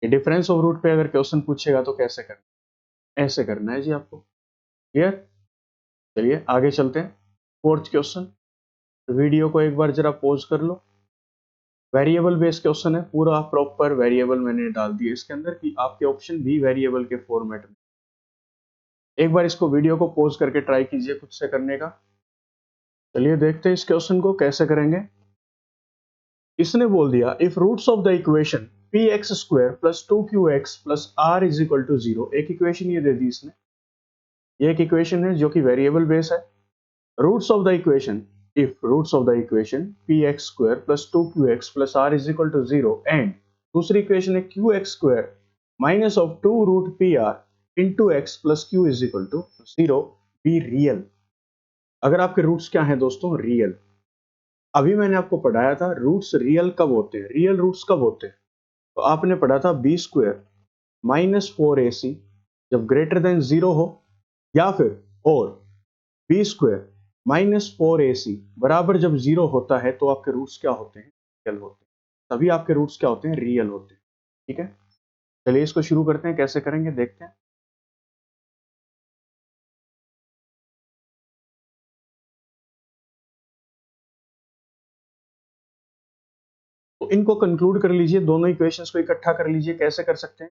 ये डिफरेंस ऑफ रूट पे अगर क्वेश्चन पूछेगा तो कैसे करना, ऐसे करना है जी आपको। क्लियर? चलिए आगे चलते हैं। फोर्थ क्वेश्चन, वीडियो को एक बार जरा पॉज कर लो। वेरिएबल बेस्ड क्वेश्चन है, पूरा प्रॉपर वेरिएबल मैंने डाल दिया इसके अंदर कि आपके ऑप्शन भी वेरिएबल के फॉर्मेट में। एक बार इसको वीडियो को पॉज करके ट्राई कीजिए खुद से करने का। चलिए देखते हैं इस क्वेश्चन को कैसे करेंगे। इसने बोल दिया if roots of the equation p x square plus 2 q x plus r is equal to 0, एक इक्वेशन ये दे दी इसने, ये एक इक्वेशन है जो कि वेरिएबल बेस है। Roots of the equation, if roots of the equation p x square plus 2 q x plus r is equal to 0 and दूसरी इक्वेशन है q x square minus of 2 root p r into x plus q is equal to 0 be real. अगर आपके roots क्या है दोस्तों, real. अभी मैंने आपको पढ़ाया था रूट्स रियल कब होते हैं, रियल रूट्स कब होते हैं, तो आपने पढ़ा था बी स्क्वायर माइनस 4ac जब ग्रेटर देन 0 हो, या फिर और बी स्क्वायर माइनस 4ac बराबर जब 0 होता है तो आपके रूट्स क्या होते हैं, रियल होते हैं। तभी आपके रूट्स क्या होते हैं, रियल होते हैं। ठीक है, चलिए इसको शुरू करते हैं, कैसे करेंगे देखते हैं। तो इनको कंक्लूड कर लीजिए, दोनों इक्वेशंस को इकट्ठा कर लीजिए। कैसे कर सकते हैं,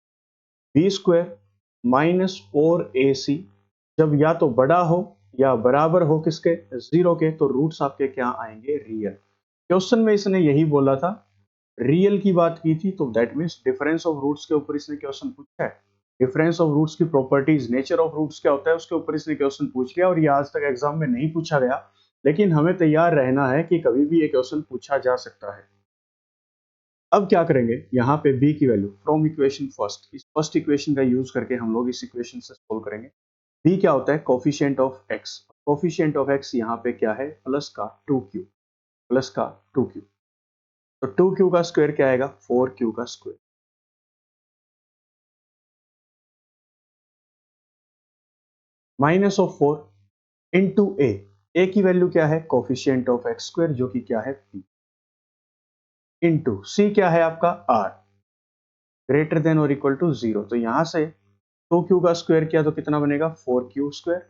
बी स्क्वायर माइनस 4ac जब या तो बड़ा हो या बराबर हो किसके, 0 के, तो रूट्स आपके क्या आएंगे, रियल। क्वेश्चन में इसने यही बोला था, रियल की बात की थी, तो that means difference of roots के ऊपर इसने क्वेश्चन पूछा है। डिफरेंस ऑफ रूट्स की प्रॉपर्टीज, नेचर ऑफ रूट्स क्या होता है, उसके ऊपर इसने क्वेश्चन पूछ लिया, और ये आज तक एग्जाम में नहीं पूछा गया, लेकिन हमें तैयार रहना है कि कभी भी ये क्वेश्चन पूछा जा सकता है। अब क्या करेंगे, यहाँ पे b की वैल्यू फ्रॉम इक्वेशन फर्स्ट, इस फर्स्ट इक्वेशन का यूज करके हम लोग इस इक्वेशन से सोल्व करेंगे। b क्या होता है, coefficient of x, coefficient of x यहाँ पे क्या है, प्लस का 2q, प्लस का 2q, तो 2q का स्क्वायर क्या आएगा, 4q का square, minus of 4 into a की वैल्यू क्या है, कोफिशिएंट ऑफ x स्क्वायर जो कि क्या है p, इंटू c क्या है आपका r, ग्रेटर देन और इक्वल टू 0, तो यहां से 2q का स्क्वायर किया तो कितना बनेगा, 4q square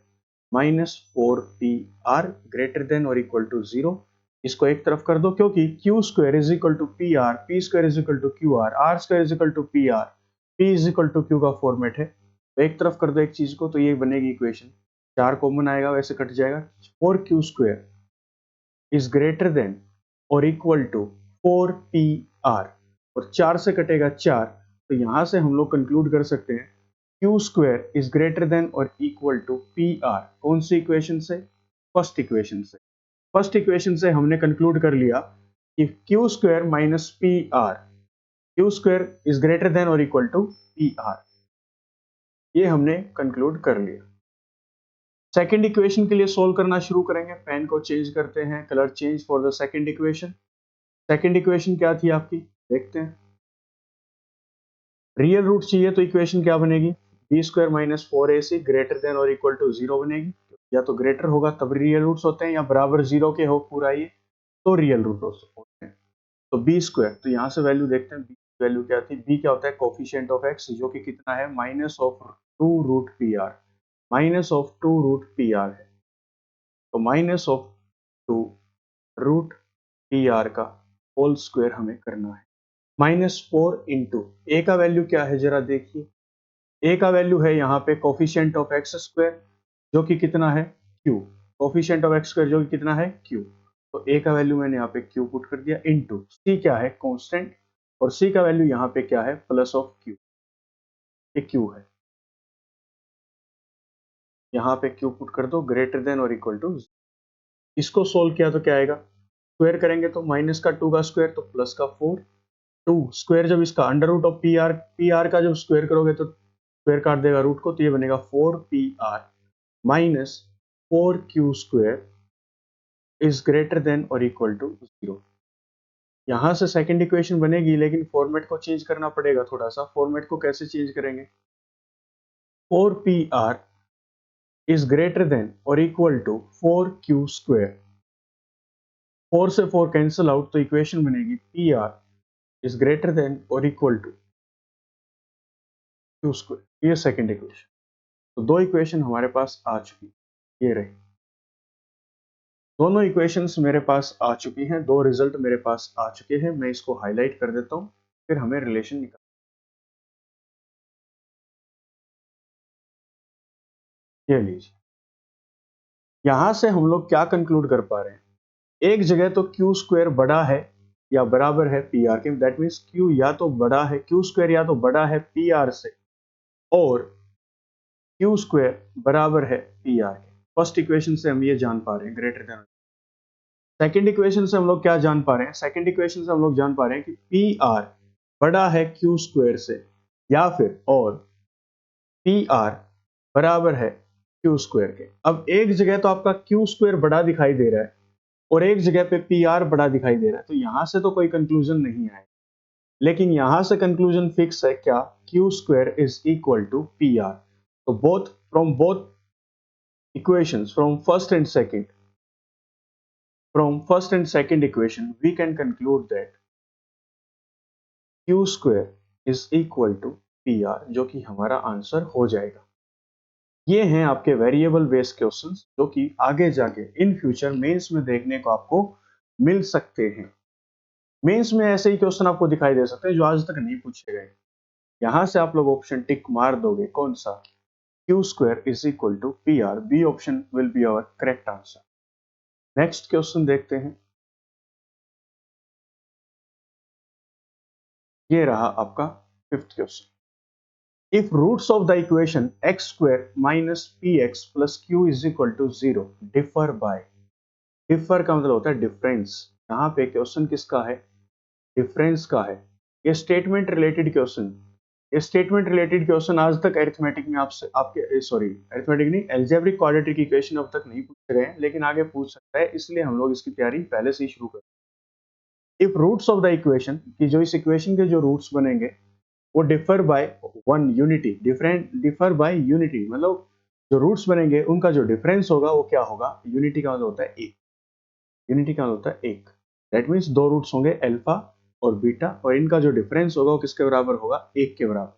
minus 4pr greater than और इक्वल टू 0। इसको एक तरफ कर दो, क्योंकि q square is equal to p r, p square is equal to q r square is equal to p r, p is equal to q का format है, तो एक तरफ कर दो एक चीज को, तो ये बनेगी इक्वेशन, 4 कॉमन आएगा वैसे कट जाएगा, 4q square is greater than और इक्वल टू 4pr, और 4 से कटेगा 4, तो यहां से हम लोग कंक्लूड कर सकते हैं Q square is greater than और इक्वल टू पी आर। कौन सी इक्वेशन से, फर्स्ट इक्वेशन से। फर्स्ट इक्वेशन से हमने कंक्लूड कर लिया कि q square minus P R, Q square is greater than और इक्वल टू पी आर, ये हमने कंक्लूड कर लिया। सेकेंड इक्वेशन के लिए सोल्व करना शुरू करेंगे, पेन को चेंज करते हैं, colour change for the second equation. Second equation क्या थी आपकी, देखते हैं। रियल रूट चाहिए तो इक्वेशन क्या बनेगी, b square minus 4ac greater than और इक्वल टू 0 बनेगी, या तो ग्रेटर होगा तब रियल रूट्स होते हैं, या बराबर 0 के हो पूरा ये तो रियल रूट होते हैं। तो बी स्क्वायर, तो यहाँ से वैल्यू देखते हैं, बी की वैल्यू क्या थी, बी क्या होता है, कोफिशिएंट ऑफ एक्स जो कि कितना है, minus of 2 root p r, minus of 2 root p r है, तो minus of 2 root p r का होल स्क्वायर हमें करना है, -4 इंटू ए का वैल्यू क्या है जरा देखिए, ए का वैल्यू है यहाँ पे कोफिशिएंट ऑफ एक्स स्क्वायर जो कि कितना है, Q, coefficient of X square जो कि कितना है, क्यू, तो ए का वैल्यू मैंने यहाँ पे क्यू पुट कर दिया, इंटू सी क्या है, कांस्टेंट, और सी का वैल्यू यहाँ पे क्या है, प्लस ऑफ क्यू, ये क्यू है, यहाँ पे क्यू पुट कर दो, ग्रेटर देन और इक्वल टू, इसको सोल्व किया तो क्या आएगा, स्क्वायर करेंगे तो माइनस का 2 का स्क्वायर तो प्लस का 4, 2 स्क्वायर जब इसका under root of p r का जब स्क्वायर करोगे तो स्क्वायर काट देगा रूट को, तो ये बनेगा 4pr minus 4q² is greater than और इक्वल टू 0। यहां से सेकंड इक्वेशन बनेगी, लेकिन फॉर्मेट को चेंज करना पड़ेगा थोड़ा सा। फॉर्मेट को कैसे चेंज करेंगे? 4pr इज ग्रेटर देन और इक्वल टू 4q²। 4 से 4 कैंसिल आउट, तो इक्वेशन बनेगी pr इज ग्रेटर देन और इक्वल टू q²। ये सेकंड इक्वेशन। तो दो इक्वेशन हमारे पास आ चुकी, ये रही दोनों इक्वेशंस मेरे पास आ चुकी हैं, दो रिजल्ट मेरे पास आ चुके हैं। मैं इसको हाईलाइट कर देता हूं, फिर हमें रिलेशन निकाल। ये लीजिए, यहां से हम लोग क्या कंक्लूड कर पा रहे हैं? एक जगह तो q² बड़ा है या बराबर है pr के, दैट मीन्स q या तो बड़ा है, q² या तो बड़ा है pr से, और q² बराबर है pr के। फर्स्ट इक्वेशन से हम ये जान पा रहे हैं ग्रेटर देन। सेकंड इक्वेशन से हम लोग क्या जान पा रहे हैं? सेकंड इक्वेशन से हम लोग जान पा रहे हैं कि pr बड़ा है q² से, या फिर और pr बराबर है q² के। अब एक जगह तो आपका q² बड़ा दिखाई दे रहा है और एक जगह पे pr बड़ा दिखाई दे रहा है, तो यहां से तो कोई कंक्लूजन नहीं आए, लेकिन यहां से कंक्लूजन फिक्स है क्या? q² is equal to pr। तो both equations from first and second equation we can conclude that q² is equal to pr, जो कि हमारा आंसर हो जाएगा। ये हैं आपके वेरिएबल बेस्ड क्वेश्चंस, जो कि आगे जाके इन फ्यूचर मेंस में देखने को आपको मिल सकते हैं। मेंस में ऐसे ही क्वेश्चन आपको दिखाई दे सकते हैं जो आज तक नहीं पूछे गए। यहां से आप लोग ऑप्शन टिक मार दोगे, कौन सा? q² is equal to pr। B option will be our correct answer. Next question देखते हैं। ये रहा आपका fifth question. If roots of the equation x² minus px plus q is equal to 0 differ by. Differ का मतलब होता है difference. यहाँ पे क्वेश्चन किसका है? डिफरेंस का है। ये स्टेटमेंट रिलेटेड क्वेश्चन, ये स्टेटमेंट रिलेटेड क्वेश्चन आज तक अरिथमेटिक में आपसे आपके सॉरी अरिथमेटिक नहीं, अलजेब्रिक क्वाड्रेटिक इक्वेशन अब तक नहीं पूछे गए, लेकिन आगे पूछ सकता है, इसलिए हम लोग इसकी तैयारी पहले से ही शुरू कर। If roots of the equation, कि जो इस इक्वेशन के जो रूट्स बनेंगे वो differ by one unity, differ by unity मतलब जो रूट्स बनेंगे उनका जो डिफरेंस होगा वो क्या होगा? यूनिटी का मतलब होता है एक। यूनिटी का मतलब होता है एक। दैट मीन्स दो रूट्स होंगे अल्फा और बीटा, और इनका जो डिफरेंस होगा वो किसके बराबर होगा? एक के बराबर।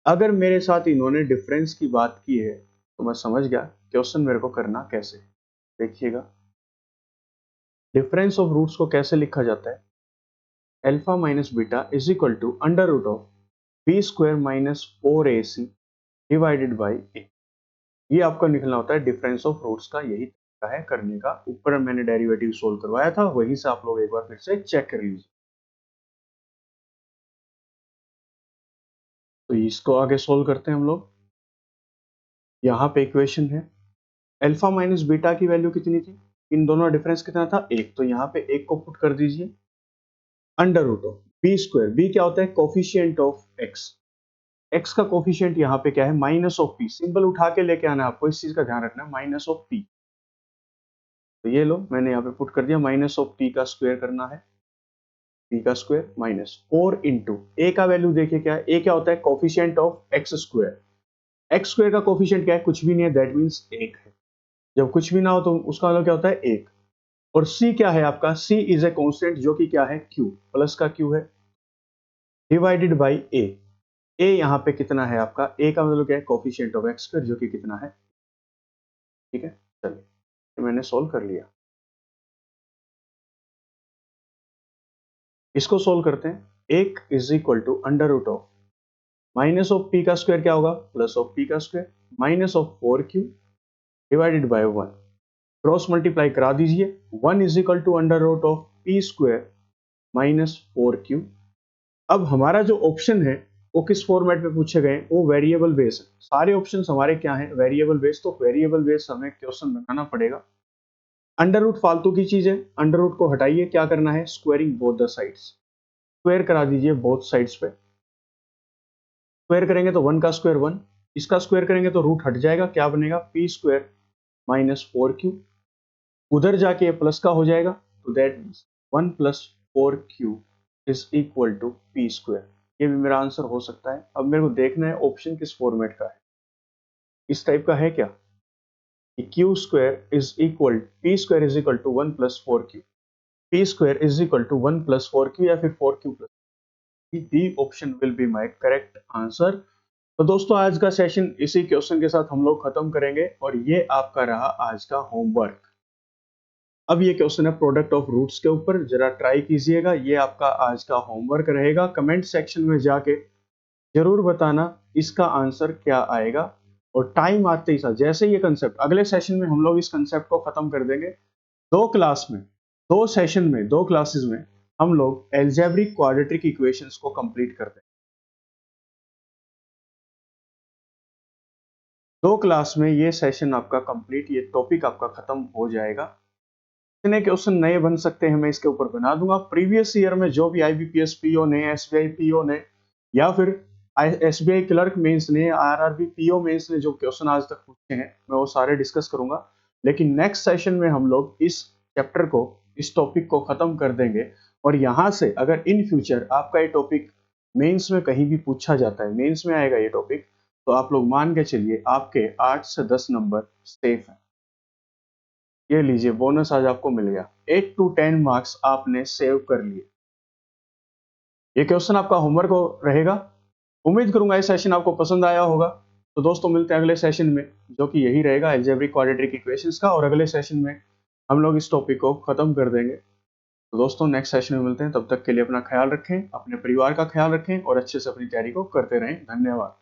अगर मेरे साथ इन्होंने डिफरेंस की बात की है तो मैं समझ गया क्वेश्चन मेरे को करना कैसे। देखिएगा, डिफरेंस ऑफ रूट्स को कैसे लिखा जाता है? Alpha minus beta is equal to under root of b² minus 4ac divided by A. ये आपको निकलना होता है डिफरेंस ऑफ रूट्स का, यही तरीका है करने का। ऊपर मैंने डेरिवेटिव सोल्व करवाया था, वहीं से आप लोग एक बार फिर से चेक कर लीजिए। तो इसको आगे सोल्व करते हैं हम लोग। यहाँ पे इक्वेशन है, अल्फा माइनस बीटा की वैल्यू कितनी थी? इन दोनों डिफरेंस कितना था? एक। तो यहाँ पे एक को पुट कर दीजिए under root of b²। B क्या होता है? Coefficient of x. एक्स का कोफिशिएंट यहाँ पे क्या है? Minus of P. सिंबल उठा के लेके आना है आपको, इस चीज का ध्यान रखना है, माइनस ऑफ पी। तो ये लो, मैंने यहाँ पे पुट कर दिया, माइनस ऑफ पी का स्क्वायर करना है, पी का स्क्वायर माइनस 4 इंटू ए का वैल्यू देखिए क्या है? ए क्या होता है? Coefficient of X square. X square का कोफिशिएंट क्या है? कुछ भी नहीं है, दैट मीन्स एक है। जब कुछ भी ना हो तो उसका मतलब क्या होता है? एक। और c क्या है आपका? c इज ए कांस्टेंट, जो कि क्या है? q, प्लस का q है, डिवाइडेड बाई a। a यहाँ पे कितना है आपका? a का मतलब क्या है? कोफिशिएंट ऑफ एक्स स्क्वायर, जो कि कितना है? ठीक है, चलिए मैंने सोल्व कर लिया। इसको सोल्व करते हैं। एक is equal to under root of minus of p का स्क्वायर क्या होगा? प्लस ऑफ पी का square minus of 4q divided by 1। Cross multiply करा दीजिए। 1 is equal to under root of p square minus 4q। अब हमारा जो option है वो किस फॉर्मेट में पूछे गए? वो वेरिएबल बेस है। सारे ऑप्शंस हमारे क्या हैं? Variable base. तो वेरिएबल बेस हमें क्वेश्चन बनाना पड़ेगा। अंडर रूट फालतू की चीज है, अंडर रूट को हटाइए। क्या करना है? Squaring both the sides. Square करा दीजिए बोथ साइड्स पे। स्क्वायर करेंगे तो 1 का स्क्वायर 1, इसका स्क्वायर करेंगे तो रूट हट जाएगा, क्या बनेगा पी स्क्वायर माइनस 4q, उधर जाके ये प्लस का हो जाएगा, तो that means 1 plus 4q is equal to p square. ये भी मेरा आंसर हो सकता है। अब मेरे को देखना है ऑप्शन किस फॉर्मेट का है, इस टाइप का है क्या कि q square is equal p square is equal to 1 plus 4q, p square is equal to 1 plus 4q या फिर 4q plus, the option will be my correct answer. तो दोस्तों आज का सेशन इसी क्वेश्चन के साथ हम लोग खत्म करेंगे और ये आपका रहा आज का होमवर्क। अब ये क्वेश्चन है प्रोडक्ट ऑफ रूट्स के ऊपर, जरा ट्राई कीजिएगा। ये आपका आज का होमवर्क रहेगा। कमेंट सेक्शन में जाके जरूर बताना इसका आंसर क्या आएगा, और टाइम आते ही साथ जैसे ये कंसेप्ट अगले सेशन में हम लोग इस कंसेप्ट को खत्म कर देंगे। दो क्लास में, दो सेशन में, दो क्लासेस में हम लोग एल्जेब्रिक क्वाड्रेटिक इक्वेशंस को कंप्लीट कर देंगे। दो क्लास में ये सेशन आपका कंप्लीट, ये टॉपिक आपका खत्म हो जाएगा। कितने क्वेश्चन नए बन सकते हैं मैं इसके ऊपर बना दूंगा। प्रीवियस ईयर में जो भी आईबीपीएस पीओ ने, एसबीआई पीओ ने, या फिर एसबीआई क्लर्क मेंस ने, आरआरबी पीओ मेंस ने जो क्वेश्चन आज तक पूछे हैं मैं वो सारे डिस्कस करूंगा। लेकिन नेक्स्ट सेशन में हम लोग इस चैप्टर को, इस टॉपिक को खत्म कर देंगे। और यहाँ से अगर इन फ्यूचर आपका ये टॉपिक मेंस में कहीं भी पूछा जाता है, मेंस में आएगा ये टॉपिक, तो आप लोग मान के चलिए आपके 8 से 10 नंबर सेफ है। ये लीजिए बोनस आज आपको मिल गया, 8 to 10 मार्क्स आपने सेव कर लिए। ये क्वेश्चन आपका होमवर्क रहेगा। उम्मीद करूंगा ये सेशन आपको पसंद आया होगा। तो दोस्तों मिलते हैं अगले सेशन में, जो कि यही रहेगा अलजेब्रिक क्वाड्रेटिक इक्वेशंस का, और अगले सेशन में हम लोग इस टॉपिक को खत्म कर देंगे। तो दोस्तों नेक्स्ट सेशन में मिलते हैं, तब तक के लिए अपना ख्याल रखें, अपने परिवार का ख्याल रखें और अच्छे से अपनी तैयारी को करते रहें। धन्यवाद।